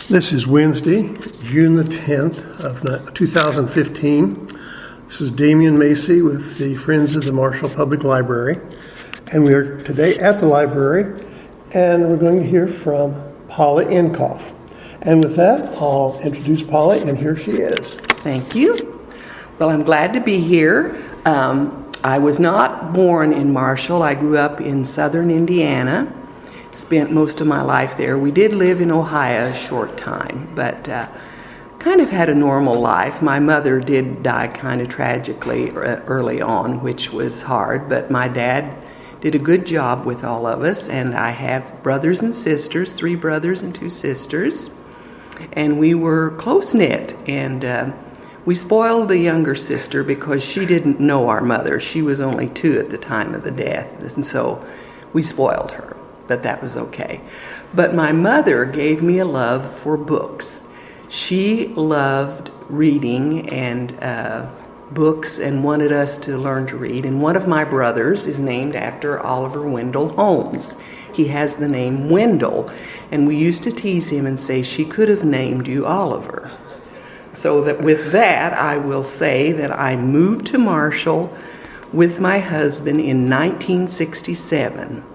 This is Wednesday, June the 10th of 2015. This is Damian Macy with the Friends of the Marshall Public Library. And we are today at the library, and we're going to hear from Polly Enkoff. And with that, I'll introduce Polly, and here she is. Thank you. Well, I'm glad to be here. I was not born in Marshall. I grew up in southern Indiana. Spent most of my life there. We did live in Ohio a short time, but kind of had a normal life. My mother did die kind of tragically early on, which was hard, but my dad did a good job with all of us, and I have brothers and sisters, 3 brothers and 2 sisters, and we were close-knit, and we spoiled the younger sister because she didn't know our mother. She was only 2 at the time of the death, and so we spoiled her. But that was okay. But my mother gave me a love for books. She loved reading and books and wanted us to learn to read. And one of my brothers is named after Oliver Wendell Holmes. He has the name Wendell, and we used to tease him and say, she could have named you Oliver. So that with that, I will say that I moved to Marshall with my husband in 1967.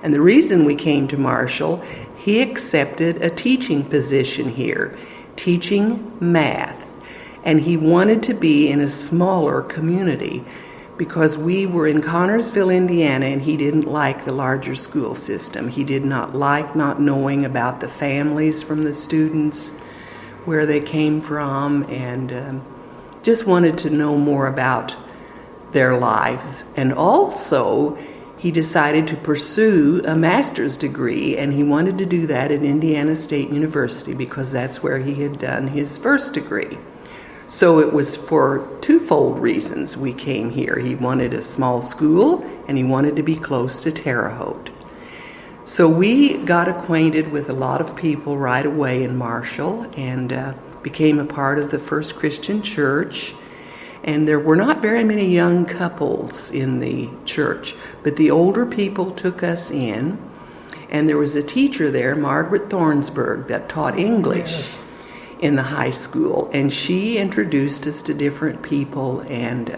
And the reason we came to Marshall, he accepted a teaching position here, teaching math. And he wanted to be in a smaller community because we were in Connersville, Indiana, and he didn't like the larger school system. He did not like not knowing about the families from the students, where they came from, and just wanted to know more about their lives. And also, he decided to pursue a master's degree, and he wanted to do that at Indiana State University because that's where he had done his first degree. So it was for twofold reasons we came here. He wanted a small school, and he wanted to be close to Terre Haute. So we got acquainted with a lot of people right away in Marshall and became a part of the First Christian Church. And there were not very many young couples in the church, but the older people took us in, and there was a teacher there, Margaret Thornsberg, that taught English in the high school, and she introduced us to different people and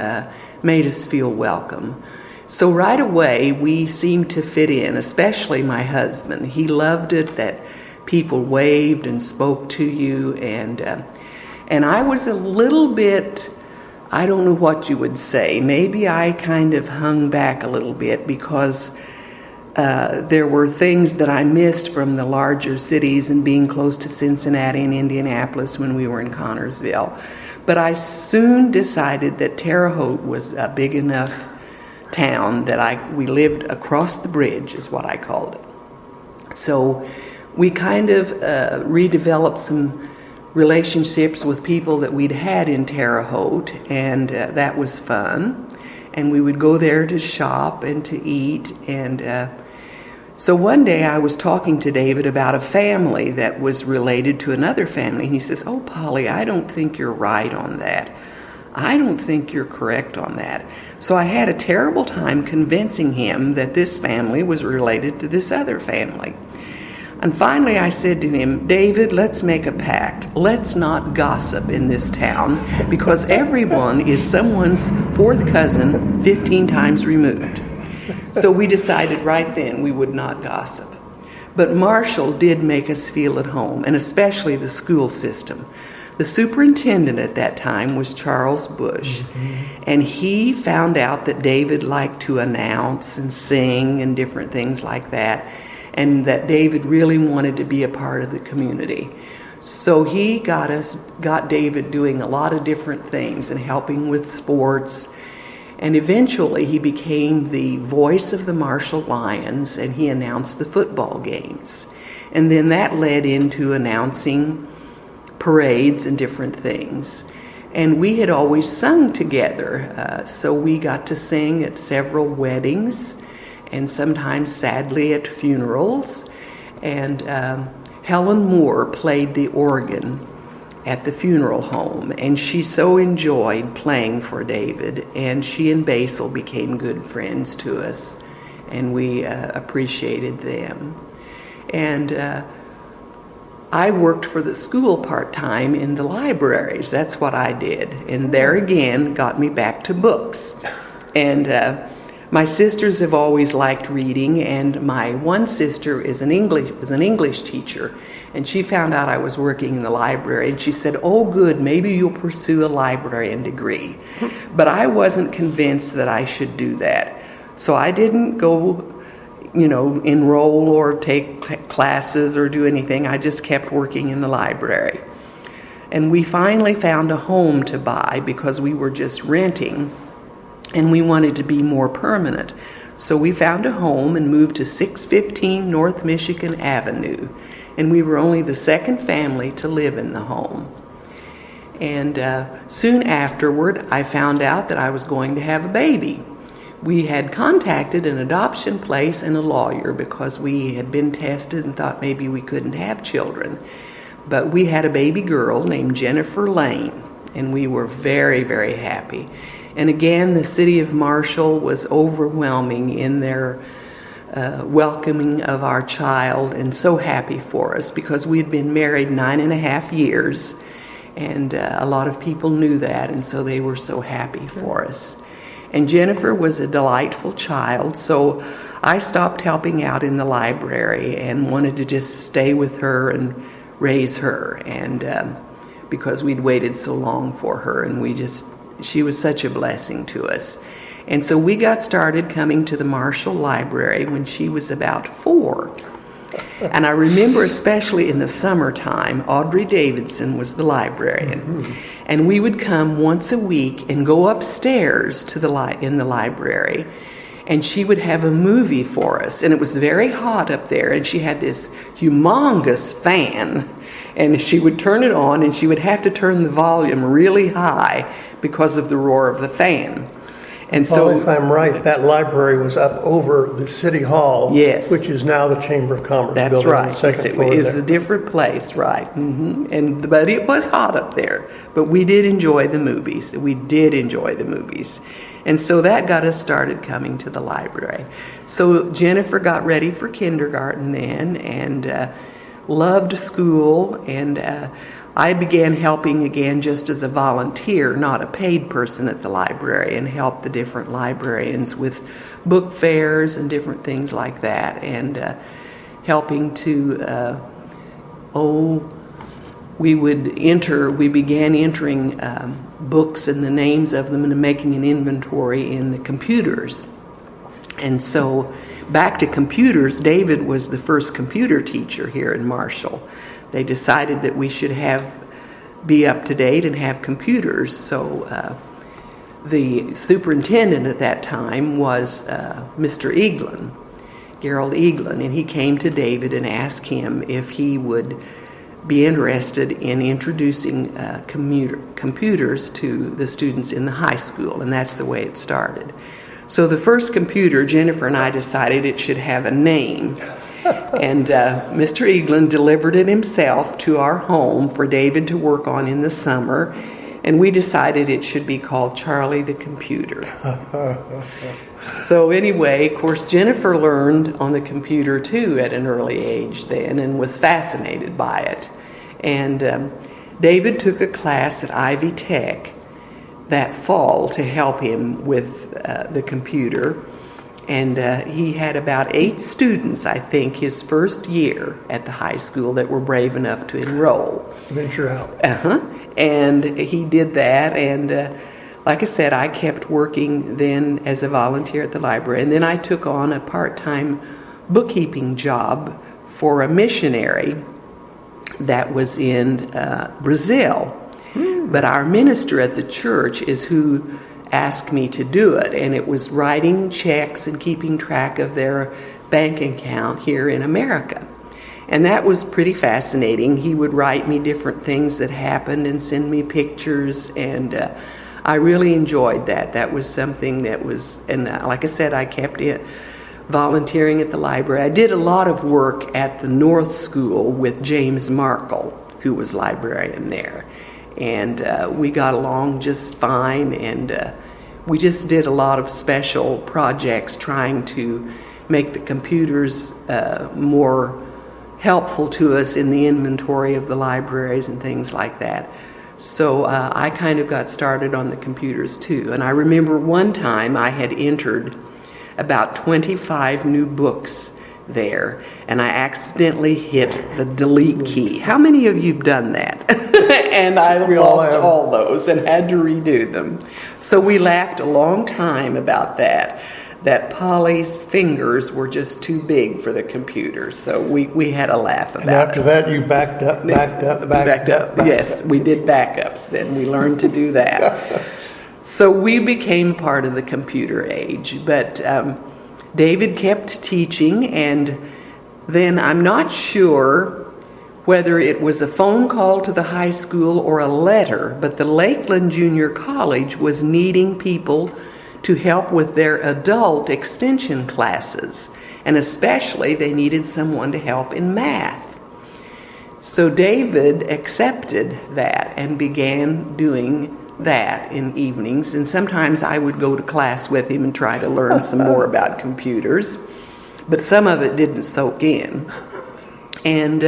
made us feel welcome. So right away, we seemed to fit in, especially my husband. He loved it that people waved and spoke to you, and I was a little bit, I don't know what you would say. Maybe I kind of hung back a little bit because there were things that I missed from the larger cities and being close to Cincinnati and Indianapolis when we were in Connersville. But I soon decided that Terre Haute was a big enough town that we lived across the bridge, is what I called it. So we kind of redeveloped some relationships with people that we'd had in Terre Haute, and that was fun. And we would go there to shop and to eat. And so one day I was talking to David about a family that was related to another family. And he says, "Oh, Polly, I don't think you're right on that. I don't think you're correct on that." So I had a terrible time convincing him that this family was related to this other family. And finally I said to him, "David, let's make a pact. Let's not gossip in this town because everyone is someone's 4th cousin 15 times removed." So we decided right then we would not gossip. But Marshall did make us feel at home, and especially the school system. The superintendent at that time was Charles Bush, and he found out that David liked to announce and sing and different things like that, and that David really wanted to be a part of the community. So he got David doing a lot of different things and helping with sports, and eventually he became the voice of the Marshall Lions, and he announced the football games. And then that led into announcing parades and different things. And we had always sung together, so we got to sing at several weddings and sometimes, sadly, at funerals. And Helen Moore played the organ at the funeral home, and she so enjoyed playing for David, and she and Basil became good friends to us, and we appreciated them. And I worked for the school part-time in the libraries. That's what I did. And there again got me back to books. And my sisters have always liked reading, and my one sister was an English teacher, and she found out I was working in the library, and she said, "Oh, good, maybe you'll pursue a librarian degree." But I wasn't convinced that I should do that. So I didn't go, enroll or take classes or do anything. I just kept working in the library. And we finally found a home to buy because we were just renting, and we wanted to be more permanent. So we found a home and moved to 615 North Michigan Avenue. And we were only the second family to live in the home. And soon afterward, I found out that I was going to have a baby. We had contacted an adoption place and a lawyer because we had been tested and thought maybe we couldn't have children. But we had a baby girl named Jennifer Lane, and we were very, very happy. And again, the city of Marshall was overwhelming in their welcoming of our child, and so happy for us because we had been married 9.5 years, and a lot of people knew that, and so they were so happy for us. And Jennifer was a delightful child, so I stopped helping out in the library and wanted to just stay with her and raise her, and because we'd waited so long for her, and she was such a blessing to us. And so we got started coming to the Marshall Library when she was about 4. And I remember especially in the summertime, Audrey Davidson was the librarian. Mm-hmm. And we would come once a week and go upstairs to in the library, and she would have a movie for us. And it was very hot up there, and she had this humongous fan, and she would turn it on, and she would have to turn the volume really high because of the roar of the fan. And so, if I'm right, that library was up over the City Hall, yes, which is now the Chamber of Commerce that's building. right. On the second floor it was a different place, right? Mm-hmm. But it was hot up there. But we did enjoy the movies. And so that got us started coming to the library. So Jennifer got ready for kindergarten then, and loved school, and I began helping again just as a volunteer, not a paid person at the library, and helped the different librarians with book fairs and different things like that, and helping to, we began entering books and the names of them and making an inventory in the computers. And so back to computers, David was the first computer teacher here in Marshall. They decided that we should be up to date and have computers. So the superintendent at that time was Mr. Eaglin, Gerald Eaglin, and he came to David and asked him if he would be interested in introducing computers to the students in the high school, and that's the way it started. So the first computer, Jennifer and I decided it should have a name. And Mr. Eaglin delivered it himself to our home for David to work on in the summer, and we decided it should be called Charlie the Computer. So anyway, of course, Jennifer learned on the computer too at an early age then and was fascinated by it. And David took a class at Ivy Tech that fall to help him with the computer. And he had about 8 students, I think, his first year at the high school that were brave enough to enroll. Venture out. And he did that. And like I said, I kept working then as a volunteer at the library. And then I took on a part-time bookkeeping job for a missionary that was in Brazil. But our minister at the church is who asked me to do it, and it was writing checks and keeping track of their bank account here in America. And that was pretty fascinating. He would write me different things that happened and send me pictures, and I really enjoyed that. That was something that was, and like I said, I kept volunteering at the library. I did a lot of work at the North School with James Markle, who was librarian there. And we got along just fine, and we just did a lot of special projects trying to make the computers more helpful to us in the inventory of the libraries and things like that. So I kind of got started on the computers too. And I remember one time I had entered about 25 new books there, and I accidentally hit the delete key. How many of you have done that? And I lost all those and had to redo them. So we laughed a long time about that Polly's fingers were just too big for the computer. So we had a laugh about it. And after that, you backed up. Yes, we did backups then. We learned to do that. So we became part of the computer age. But David kept teaching, and then I'm not sure whether it was a phone call to the high school or a letter, but the Lakeland Junior College was needing people to help with their adult extension classes, and especially they needed someone to help in math. So David accepted that and began doing that in evenings, and sometimes I would go to class with him and try to learn some more about computers, but some of it didn't soak in. And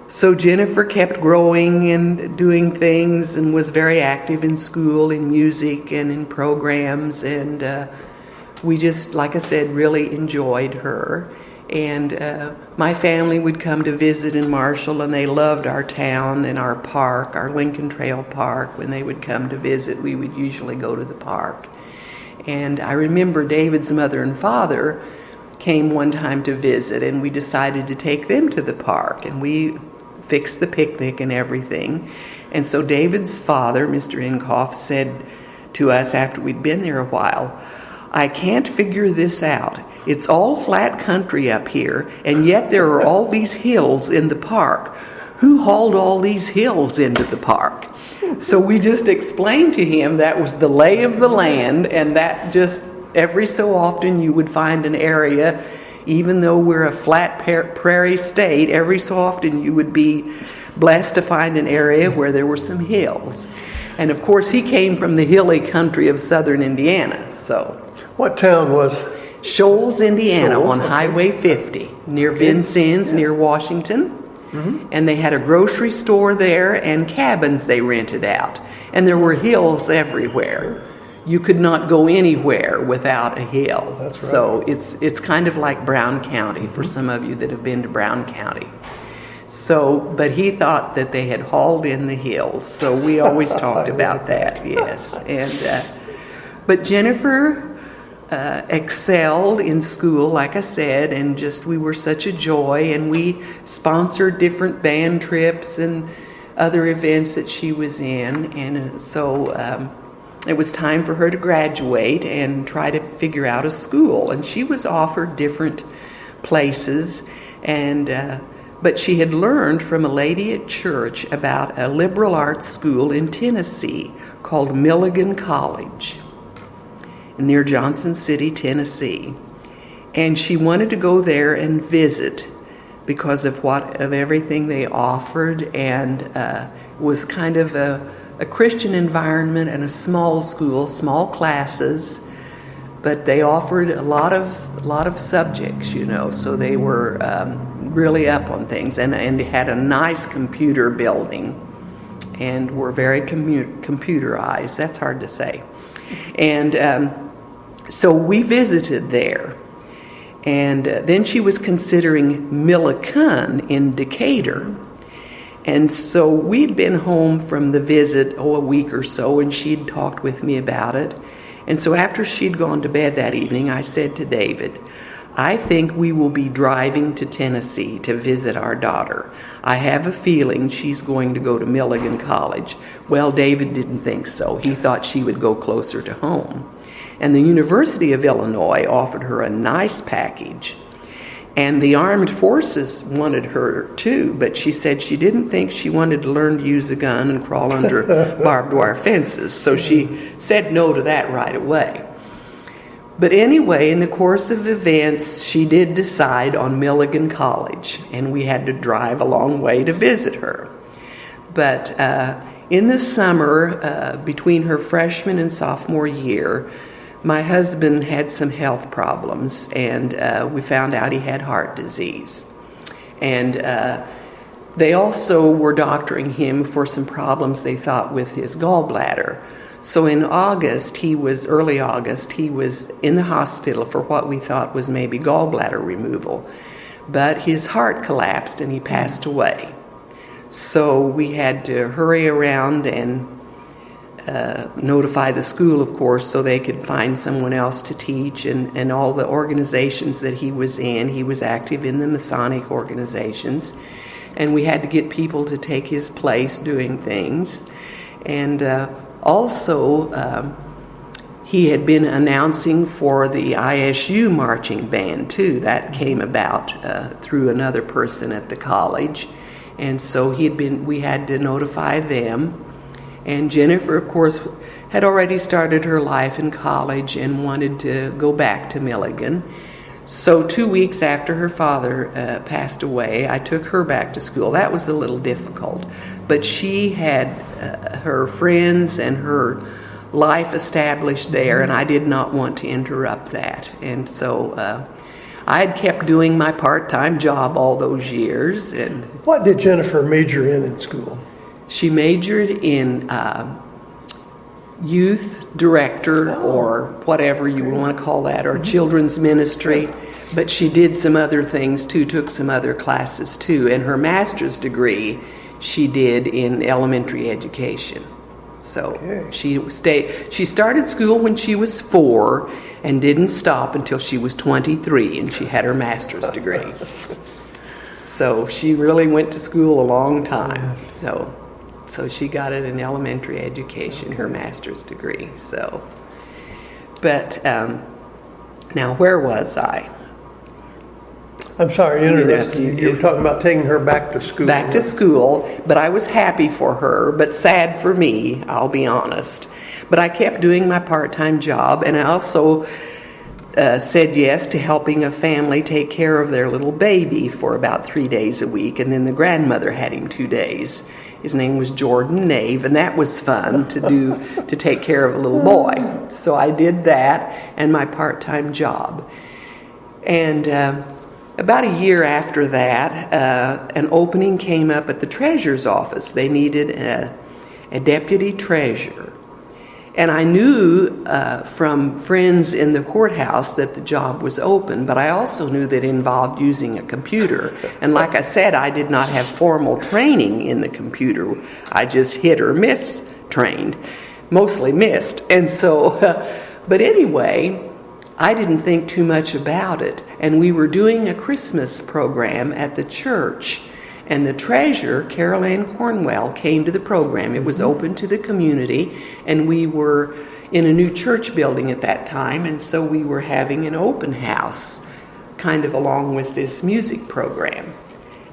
so Jennifer kept growing and doing things and was very active in school, in music and in programs, and we just, like I said, really enjoyed her. And my family would come to visit in Marshall, and they loved our town and our park, our Lincoln Trail Park. When they would come to visit, we would usually go to the park. And I remember David's mother and father came one time to visit, and we decided to take them to the park, and we fixed the picnic and everything. And so David's father, Mr. Enkoff, said to us after we'd been there a while, "I can't figure this out. It's all flat country up here, and yet there are all these hills in the park. Who hauled all these hills into the park?" So we just explained to him that was the lay of the land, and that just every so often you would find an area, even though we're a flat prairie state, every so often you would be blessed to find an area where there were some hills. And of course he came from the hilly country of southern Indiana. So what town was Shoals, Indiana, Shoals, on okay. Highway 50, near Vincennes, near Washington. Mm-hmm. And they had a grocery store there and cabins they rented out. And there were hills everywhere. You could not go anywhere without a hill. That's right. So it's kind of like Brown County for some of you that have been to Brown County. So, but he thought that they had hauled in the hills. So we always talked about that, yes. And but Jennifer excelled in school, like I said, and just we were such a joy, and we sponsored different band trips and other events that she was in, and so it was time for her to graduate and try to figure out a school, and she was offered different places, and but she had learned from a lady at church about a liberal arts school in Tennessee called Milligan College, near Johnson City, Tennessee. And she wanted to go there and visit because of everything they offered, and was kind of a Christian environment and a small school, small classes, but they offered a lot of subjects, so they were really up on things, and had a nice computer building and were very computerized. That's hard to say. And so we visited there, and then she was considering Millikan in Decatur. And so we'd been home from the visit, a week or so, and she'd talked with me about it. And so after she'd gone to bed that evening, I said to David, "I think we will be driving to Tennessee to visit our daughter. I have a feeling she's going to go to Milligan College." Well, David didn't think so. He thought she would go closer to home. And the University of Illinois offered her a nice package. And the armed forces wanted her too, but she said she didn't think she wanted to learn to use a gun and crawl under barbed wire fences. So she said no to that right away. But anyway, in the course of events, she did decide on Milligan College, and we had to drive a long way to visit her. But in the summer, between her freshman and sophomore year, my husband had some health problems, and we found out he had heart disease. And they also were doctoring him for some problems they thought with his gallbladder. So in early August, he was in the hospital for what we thought was maybe gallbladder removal. But his heart collapsed and he passed away. So we had to hurry around and notify the school, of course, so they could find someone else to teach, and all the organizations that he was in. He was active in the Masonic organizations, and we had to get people to take his place doing things. And also, he had been announcing for the ISU marching band, too. That came about through another person at the college. And so we had to notify them. And Jennifer, of course, had already started her life in college and wanted to go back to Milligan. So 2 weeks after her father passed away, I took her back to school. That was a little difficult. But she had her friends and her life established there, and I did not want to interrupt that. And so I had kept doing my part-time job all those years. And what did Jennifer major in school? She majored in youth director, or whatever you want to call that, or children's ministry. But she did some other things too, took some other classes too. And her master's degree she did in elementary education. So she started school when she was 4 and didn't stop until she was 23, and she had her master's degree. So she really went to school a long time. So she got it in elementary education, her master's degree. So, but now where was I? I'm sorry, interesting. You were talking about taking her back to school. Back to school, but I was happy for her, but sad for me, I'll be honest. But I kept doing my part-time job, and I also said yes to helping a family take care of their little baby for about 3 days a week, and then the grandmother had him 2 days. His name was Jordan Nave, and that was fun to take care of a little boy. So I did that and my part-time job. And about a year after that, an opening came up at the treasurer's office. They needed a deputy treasurer. And I knew from friends in the courthouse that the job was open, but I also knew that it involved using a computer. And like I said, I did not have formal training in the computer. I just hit or miss trained, mostly missed. And so, but anyway, I didn't think too much about it. And we were doing a Christmas program at the church. And the treasurer, Carol Ann Cornwell, came to the program. It was open to the community, and we were in a new church building at that time, and so we were having an open house, kind of along with this music program.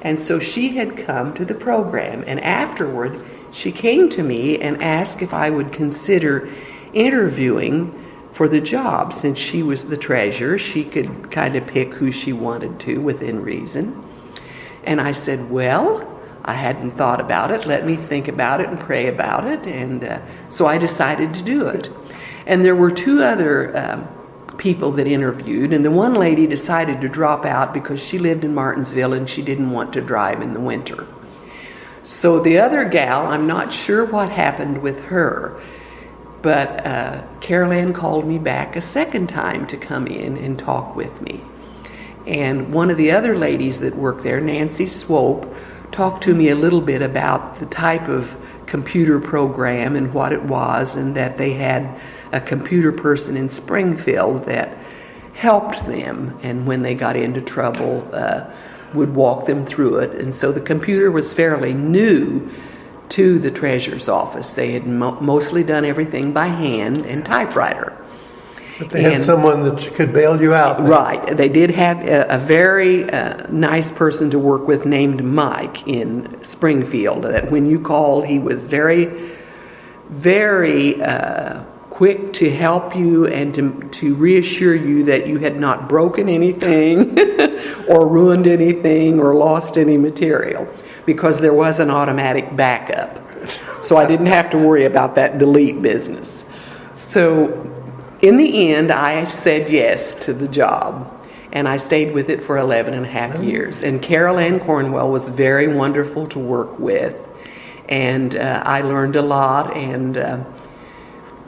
And so she had come to the program, and afterward, she came to me and asked if I would consider interviewing for the job. Since she was the treasurer, she could kind of pick who she wanted to within reason. And I said, well, I hadn't thought about it. Let me think about it and pray about it. And so I decided to do it. And there were 2 other people that interviewed. And the one lady decided to drop out because she lived in Martinsville and she didn't want to drive in the winter. So the other gal, I'm not sure what happened with her. But Carol Ann called me back a second time to come in and talk with me. And one of the other ladies that worked there, Nancy Swope, talked to me a little bit about the type of computer program and what it was, and that they had a computer person in Springfield that helped them, and when they got into trouble, would walk them through it. And so the computer was fairly new to the treasurer's office. They had mostly done everything by hand and typewriter. But they had someone that could bail you out. Right. They did have a very nice person to work with named Mike in Springfield. That when you called, he was very, very quick to help you and to reassure you that you had not broken anything or ruined anything or lost any material, because there was an automatic backup. So I didn't have to worry about that delete business. So in the end, I said yes to the job. And I stayed with it for 11 and a half years. And Carol Ann Cornwell was very wonderful to work with. And I learned a lot and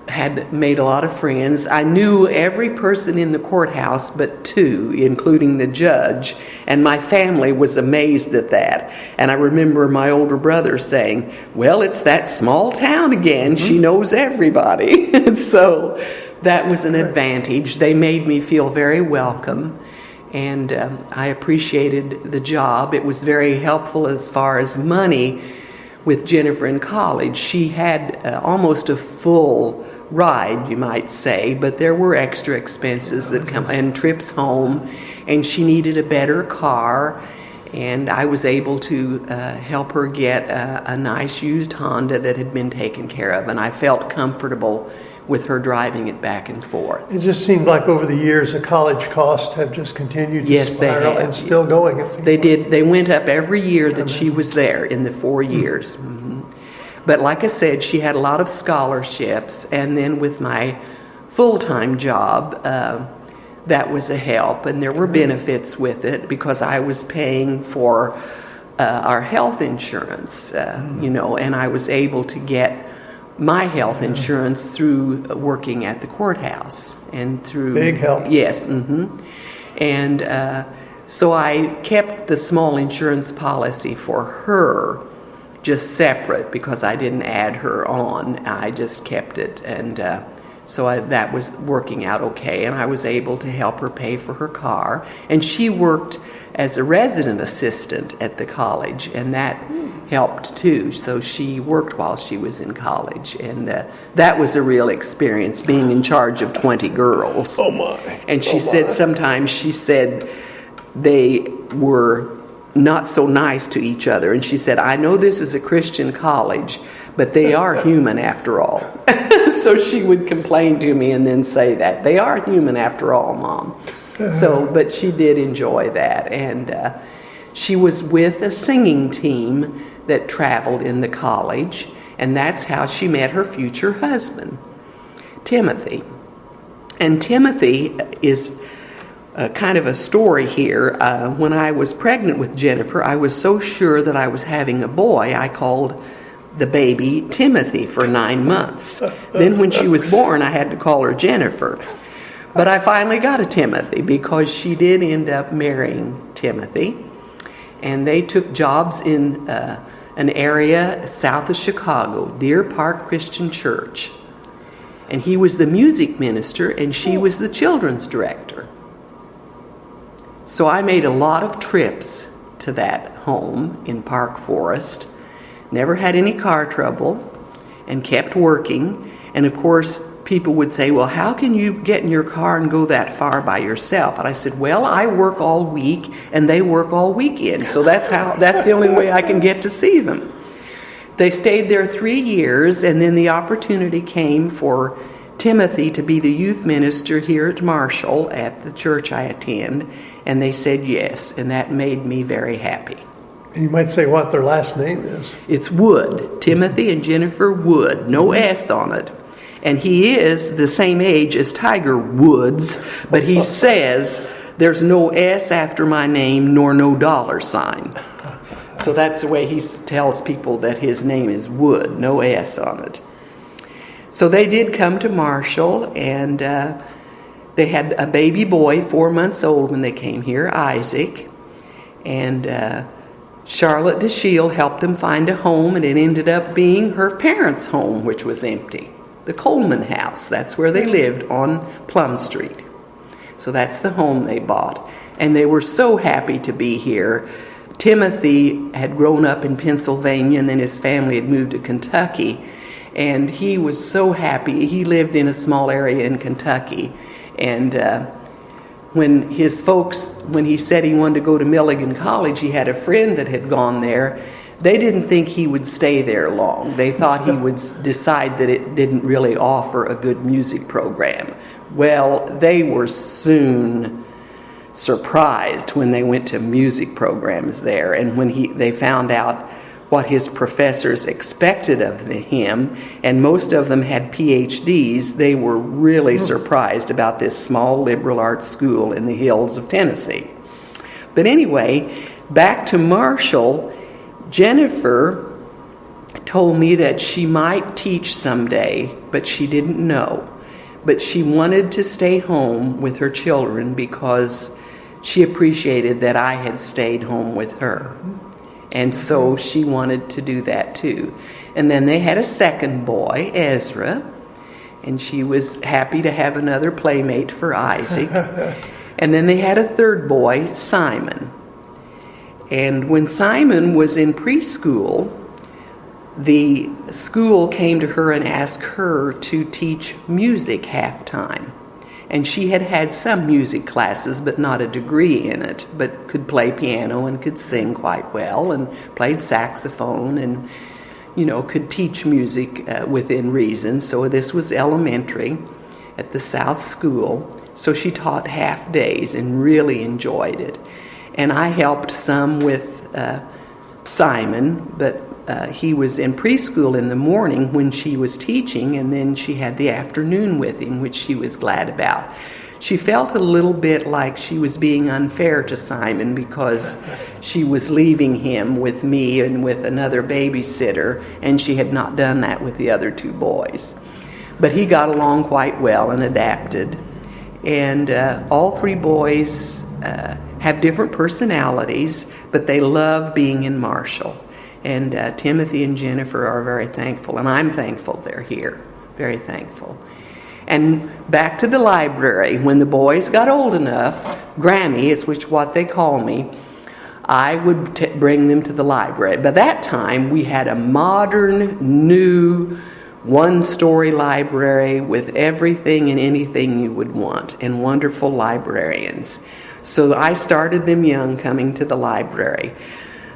had made a lot of friends. I knew every person in the courthouse but two, including the judge. And my family was amazed at that. And I remember my older brother saying, well, it's that small town again. She knows everybody. So that was an advantage. They made me feel very welcome. And I appreciated the job. It was very helpful as far as money with Jennifer in college. She had almost a full ride, you might say, but there were extra expenses that come and trips home, and she needed a better car, and I was able to help her get a nice used Honda that had been taken care of, and I felt comfortable with her driving it back and forth. It just seemed like over the years the college costs have just continued to spiral and still going. They did. They went up every year that she was there in the 4 years. Mm-hmm. But like I said, she had a lot of scholarships, and then with my full-time job, that was a help, and there were benefits with it because I was paying for our health insurance, and I was able to get my health insurance through working at the courthouse and through big help. Yes, and so I kept the small insurance policy for her, just separate because I didn't add her on. I just kept it, and that was working out okay. And I was able to help her pay for her car, and she worked as a resident assistant at the college, and that helped too. So she worked while she was in college, and that was a real experience, being in charge of 20 girls. Oh my! And she said sometimes they were not so nice to each other, and she said, I know this is a Christian college, but they are human after all. So she would complain to me and then say that they are human after all, Mom. But she did enjoy that, and she was with a singing team that traveled in the college, and that's how she met her future husband, Timothy. And Timothy is kind of a story here. When I was pregnant with Jennifer, I was so sure that I was having a boy, I called the baby Timothy for 9 months. Then when she was born, I had to call her Jennifer. But I finally got a Timothy because she did end up marrying Timothy. And they took jobs in an area south of Chicago, Deer Park Christian Church. And he was the music minister and she was the children's director. So I made a lot of trips to that home in Park Forest, never had any car trouble, and kept working. And of course, people would say, well, how can you get in your car and go that far by yourself? And I said, well, I work all week and they work all weekend. So that's the only way I can get to see them. They stayed there 3 years, and then the opportunity came for Timothy to be the youth minister here at Marshall at the church I attend. And they said yes, and that made me very happy. And you might say what their last name is. It's Wood, Timothy and Jennifer Wood, no S on it. And he is the same age as Tiger Woods, but he says there's no S after my name nor no $sign. So that's the way he tells people that his name is Wood, no S on it. So they did come to Marshall, and they had a baby boy, 4 months old when they came here, Isaac. And Charlotte DeShiel helped them find a home, and it ended up being her parents' home, which was empty. The Coleman house, that's where they lived on Plum Street. So that's the home they bought. And they were so happy to be here. Timothy had grown up in Pennsylvania, and then his family had moved to Kentucky. And he was so happy. He lived in a small area in Kentucky. And when he said he wanted to go to Milligan College, he had a friend that had gone there. They didn't think he would stay there long. They thought he would decide that it didn't really offer a good music program. Well, they were soon surprised when they went to music programs there, and when they found out what his professors expected of him, and most of them had PhDs, they were really surprised about this small liberal arts school in the hills of Tennessee. But anyway, back to Marshall, Jennifer told me that she might teach someday, but she didn't know. But she wanted to stay home with her children because she appreciated that I had stayed home with her. And so she wanted to do that too. And then they had a second boy, Ezra, and she was happy to have another playmate for Isaac. And then they had a third boy, Simon. And when Simon was in preschool, the school came to her and asked her to teach music half-time. And she had had some music classes, but not a degree in it, but could play piano and could sing quite well and played saxophone and, could teach music within reason. So this was elementary at the South School. So she taught half days and really enjoyed it. And I helped some with Simon, but he was in preschool in the morning when she was teaching, and then she had the afternoon with him, which she was glad about. She felt a little bit like she was being unfair to Simon because she was leaving him with me and with another babysitter, and she had not done that with the other two boys. But he got along quite well and adapted. And all three boys have different personalities, but they love being in Marshall. And Timothy and Jennifer are very thankful, and I'm thankful they're here, very thankful. And back to the library, when the boys got old enough, Grammy is what they call me, I would bring them to the library. By that time, we had a modern, new, one-story library with everything and anything you would want, and wonderful librarians. So I started them young coming to the library.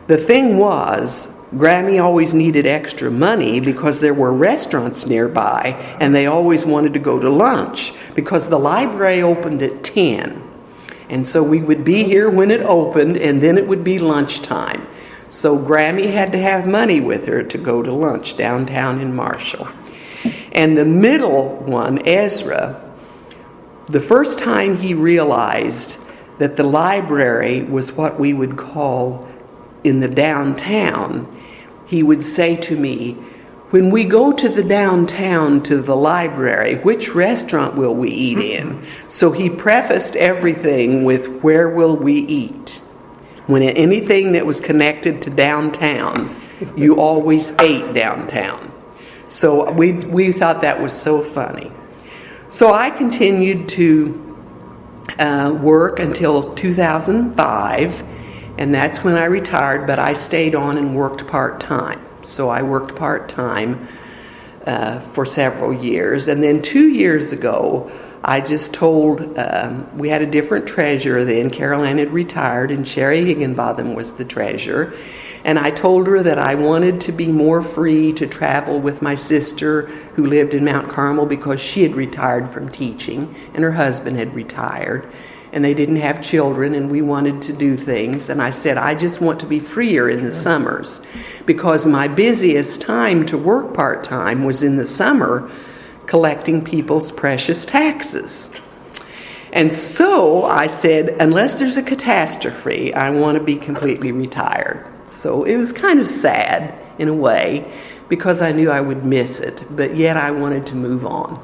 The thing was, Grammy always needed extra money because there were restaurants nearby, and they always wanted to go to lunch because the library opened at 10. And so we would be here when it opened, and then it would be lunchtime. So Grammy had to have money with her to go to lunch downtown in Marshall. And the middle one, Ezra, the first time he realized that the library was what we would call in the downtown, he would say to me, "When we go to the downtown to the library, which restaurant will we eat in?" So he prefaced everything with, "Where will we eat?" When anything that was connected to downtown, you always ate downtown. So we thought that was so funny. So I continued to work until 2005. And that's when I retired, but I stayed on and worked part-time. So I worked part-time for several years. And then 2 years ago, I just told, we had a different treasurer then. Carol Ann had retired, and Sherry Higginbotham was the treasurer. And I told her that I wanted to be more free to travel with my sister who lived in Mount Carmel because she had retired from teaching, and her husband had retired. And they didn't have children, and we wanted to do things. And I said, I just want to be freer in the summers because my busiest time to work part-time was in the summer collecting people's precious taxes. And so I said, unless there's a catastrophe, I want to be completely retired. So it was kind of sad in a way because I knew I would miss it, but yet I wanted to move on.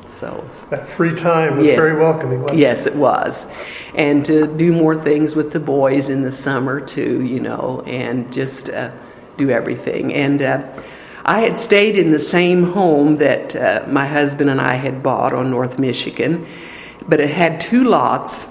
So that free time was very welcoming, wasn't it? Yes, it was. And to do more things with the boys in the summer too, and just do everything. And I had stayed in the same home that my husband and I had bought on North Michigan, but it had 2 lots,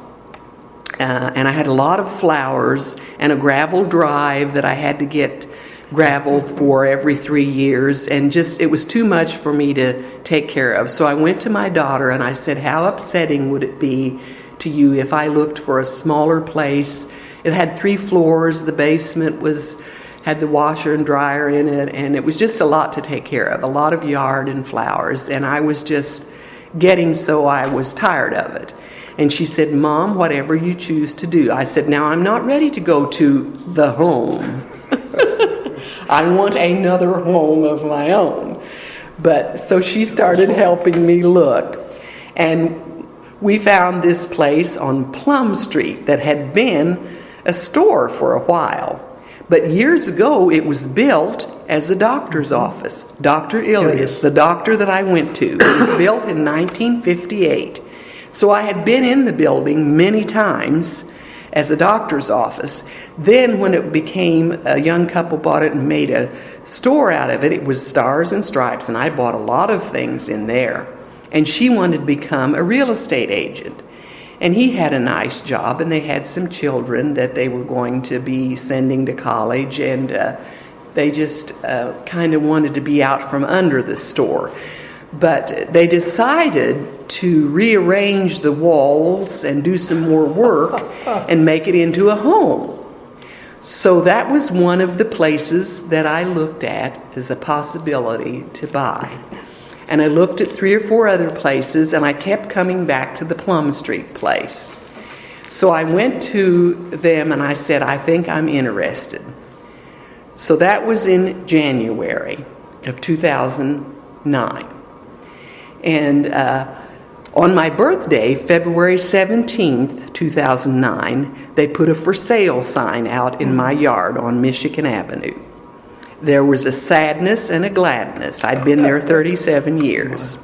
and I had a lot of flowers and a gravel drive that I had to get gravel for every 3 years, and it was too much for me to take care of. So I went to my daughter and I said, how upsetting would it be to you if I looked for a smaller place? It had 3 floors, the basement had the washer and dryer in it, and it was just a lot to take care of, a lot of yard and flowers, and I was just getting so I was tired of it. And she said, Mom, whatever you choose to do. I said, now I'm not ready to go to the home. I want another home of my own. But so she started helping me look. And we found this place on Plum Street that had been a store for a while. But years ago, it was built as a doctor's office. Dr. Ilias, the doctor that I went to, it was built in 1958. So I had been in the building many times as a doctor's office. Then when it became, a young couple bought it and made a store out of it, it was Stars and Stripes, and I bought a lot of things in there. And she wanted to become a real estate agent. And he had a nice job, and they had some children that they were going to be sending to college, and they just kind of wanted to be out from under the store. But they decided to rearrange the walls and do some more work and make it into a home. So that was one of the places that I looked at as a possibility to buy. And I looked at 3 or 4 other places, and I kept coming back to the Plum Street place. So I went to them and I said, I think I'm interested. So that was in January of 2009. And on my birthday, February 17th, 2009, they put a for sale sign out in my yard on Michigan Avenue. There was a sadness and a gladness. I'd been there 37 years.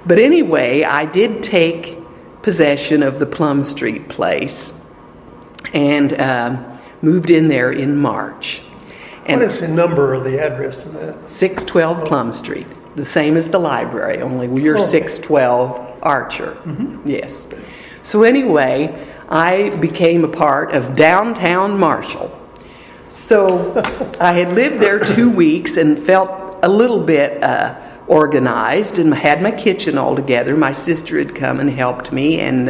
But anyway, I did take possession of the Plum Street place and moved in there in March. And what is the number or the address of that? 612 Plum Street, the same as the library, only we're 612 Archer. Mm-hmm. Yes. So anyway, I became a part of downtown Marshall. So I had lived there 2 weeks and felt a little bit organized and had my kitchen all together. My sister had come and helped me and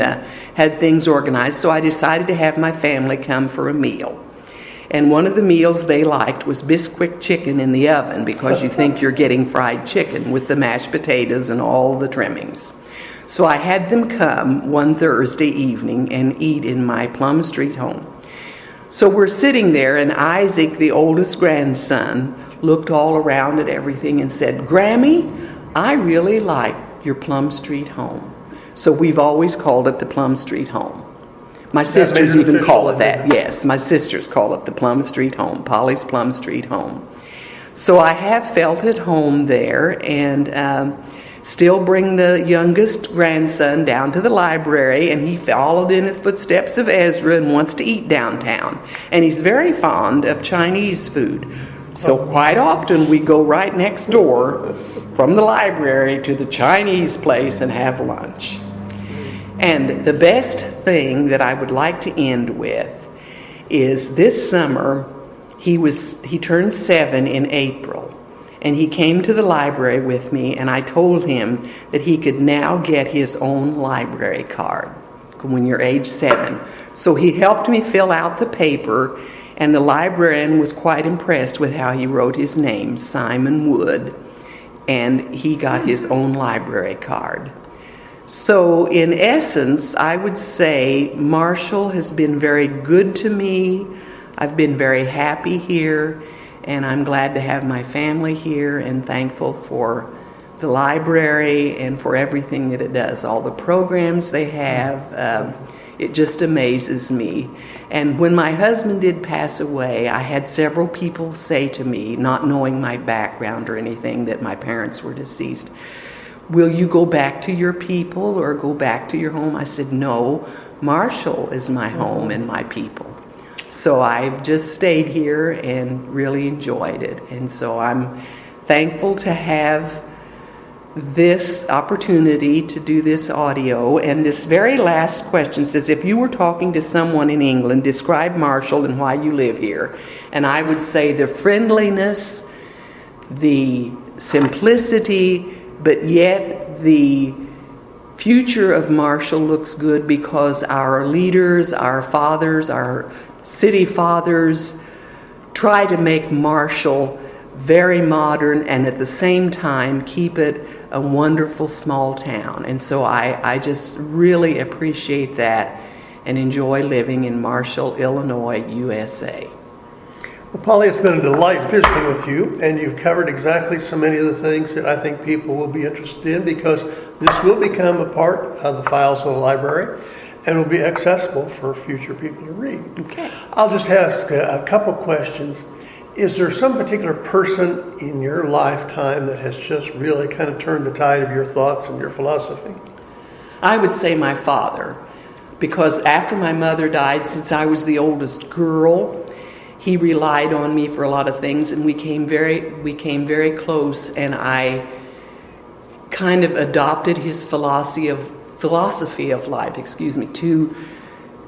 had things organized. So I decided to have my family come for a meal. And one of the meals they liked was Bisquick chicken in the oven, because you think you're getting fried chicken with the mashed potatoes and all the trimmings. So I had them come one Thursday evening and eat in my Plum Street home. So we're sitting there, and Isaac, the oldest grandson, looked all around at everything and said, Grammy, I really like your Plum Street home. So we've always called it the Plum Street home. My sisters even call it that. Yes, my sisters call it the Plum Street home, Polly's Plum Street home. So I have felt at home there, and still bring the youngest grandson down to the library, and he followed in the footsteps of Ezra and wants to eat downtown. And he's very fond of Chinese food. So quite often we go right next door from the library to the Chinese place and have lunch. And the best thing that I would like to end with is this summer, he turned 7 in April. And he came to the library with me, and I told him that he could now get his own library card when you're age 7. So he helped me fill out the paper, and the librarian was quite impressed with how he wrote his name, Simon Wood, and he got his own library card. So in essence, I would say Marshall has been very good to me. I've been very happy here. And I'm glad to have my family here, and thankful for the library and for everything that it does. All the programs they have, it just amazes me. And when my husband did pass away, I had several people say to me, not knowing my background or anything, that my parents were deceased, will you go back to your people or go back to your home? I said, no, Marshall is my home and my people. So I've just stayed here and really enjoyed it. And so I'm thankful to have this opportunity to do this audio. And this very last question says, if you were talking to someone in England, describe Marshall and why you live here. And I would say the friendliness, the simplicity, but yet the future of Marshall looks good because our leaders, our fathers, our city fathers try to make Marshall very modern and at the same time keep it a wonderful small town. And so I just really appreciate that and enjoy living in Marshall, Illinois, USA. Well, Polly, it's been a delight visiting with you, and you've covered exactly so many of the things that I think people will be interested in, because this will become a part of the files of the library and will be accessible for future people to read. Okay. I'll just ask a couple questions. Is there some particular person in your lifetime that has just really kind of turned the tide of your thoughts and your philosophy? I would say my father, because after my mother died, since I was the oldest girl, he relied on me for a lot of things, and we came very close, and I kind of adopted his philosophy of life, to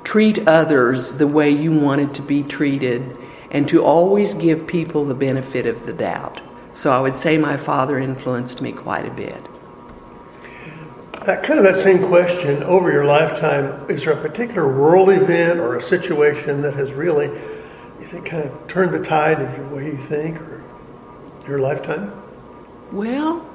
treat others the way you wanted to be treated, and to always give people the benefit of the doubt. So I would say my father influenced me quite a bit. That same question, over your lifetime, is there a particular world event or a situation that has really, you think, kind of turned the tide of the way you think or your lifetime? Well,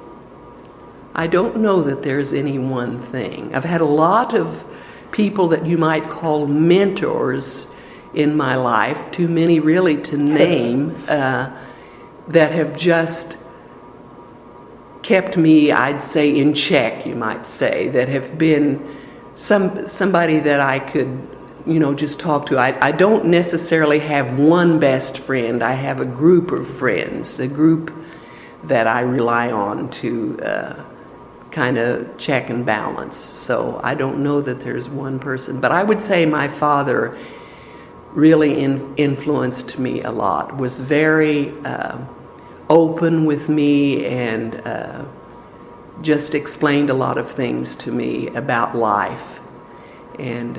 I don't know that there's any one thing. I've had a lot of people that you might call mentors in my life, too many really to name, that have just kept me, I'd say, in check, you might say, that have been somebody that I could, just talk to. I don't necessarily have one best friend. I have a group of friends, a group that I rely on to kind of check and balance. So I don't know that there's one person, but I would say my father really influenced me a lot, was very open with me, and just explained a lot of things to me about life. And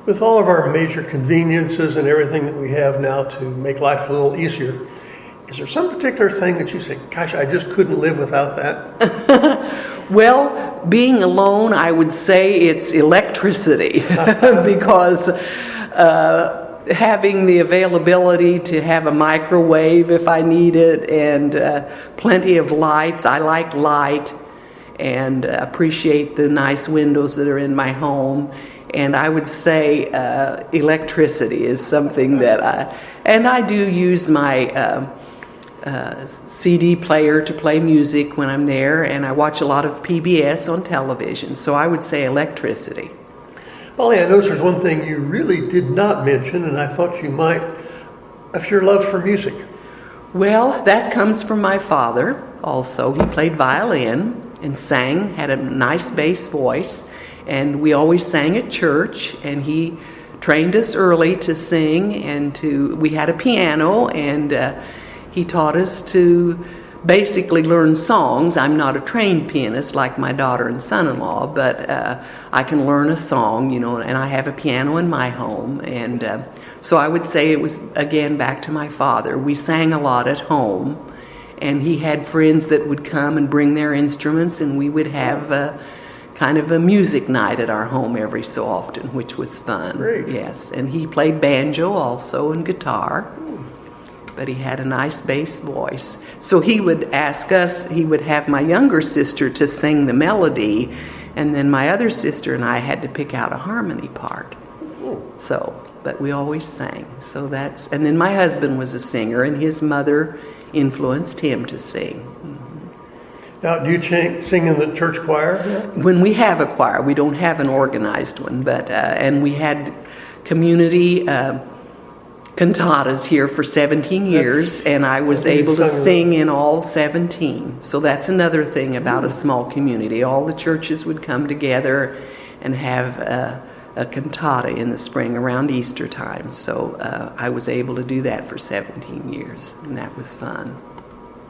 with all of our major conveniences and everything that we have now to make life a little easier, is there some particular thing that you say, gosh, I just couldn't live without that? Well, being alone, I would say it's electricity, because having the availability to have a microwave if I need it, and plenty of lights. I like light and appreciate the nice windows that are in my home. And I would say electricity is something that I do use my CD player to play music when I'm there, and I watch a lot of PBS on television. So I would say electricity. Polly, I noticed there's one thing you really did not mention, and I thought you might, of your love for music. Well, that comes from my father also. He played violin and sang, had a nice bass voice, and we always sang at church, and he trained us early to sing, and we had a piano, and he taught us to basically learn songs. I'm not a trained pianist like my daughter and son-in-law, but I can learn a song, and I have a piano in my home. And so I would say it was, again, back to my father. We sang a lot at home, and he had friends that would come and bring their instruments, and we would have kind of a music night at our home every so often, which was fun. Great. Yes, and he played banjo also and guitar. But he had a nice bass voice. So he would ask us, he would have my younger sister to sing the melody, and then my other sister and I had to pick out a harmony part. So, but we always sang. So and then my husband was a singer, and his mother influenced him to sing. Now, do you sing in the church choir? When we have a choir, we don't have an organized one, but and we had community cantatas here for 17 years, and I was able to sing in all 17. So that's another thing about a small community. All the churches would come together and have a cantata in the spring around Easter time. So I was able to do that for 17 years, and that was fun.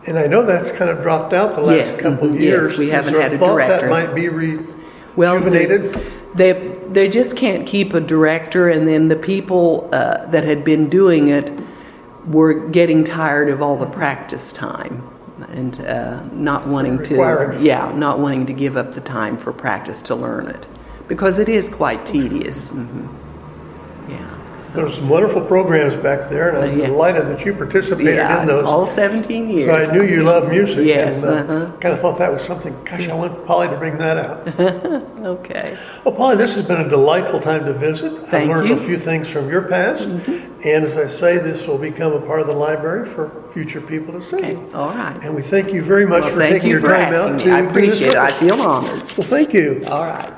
And I know that's kind of dropped out the last couple of years. Yes, we haven't had a thought director. That might be rejuvenated. They just can't keep a director, and then the people that had been doing it were getting tired of all the practice time and not wanting to give up the time for practice to learn it, because it is quite tedious. Mm-hmm. Yeah. There's some wonderful programs back there, and I'm delighted that you participated in those. All 17 years. So I knew you loved music. Yes. And kind of thought that was something, gosh, I want Polly to bring that out. Okay. Well, Polly, this has been a delightful time to visit. Thank I've learned you. a few things from your past, And as I say, this will become a part of the library for future people to see. Okay, all right. And we thank you very much Well, for thank taking you your for time asking out me. to I do this appreciate it. with I us. feel honored. Well, thank you. All right.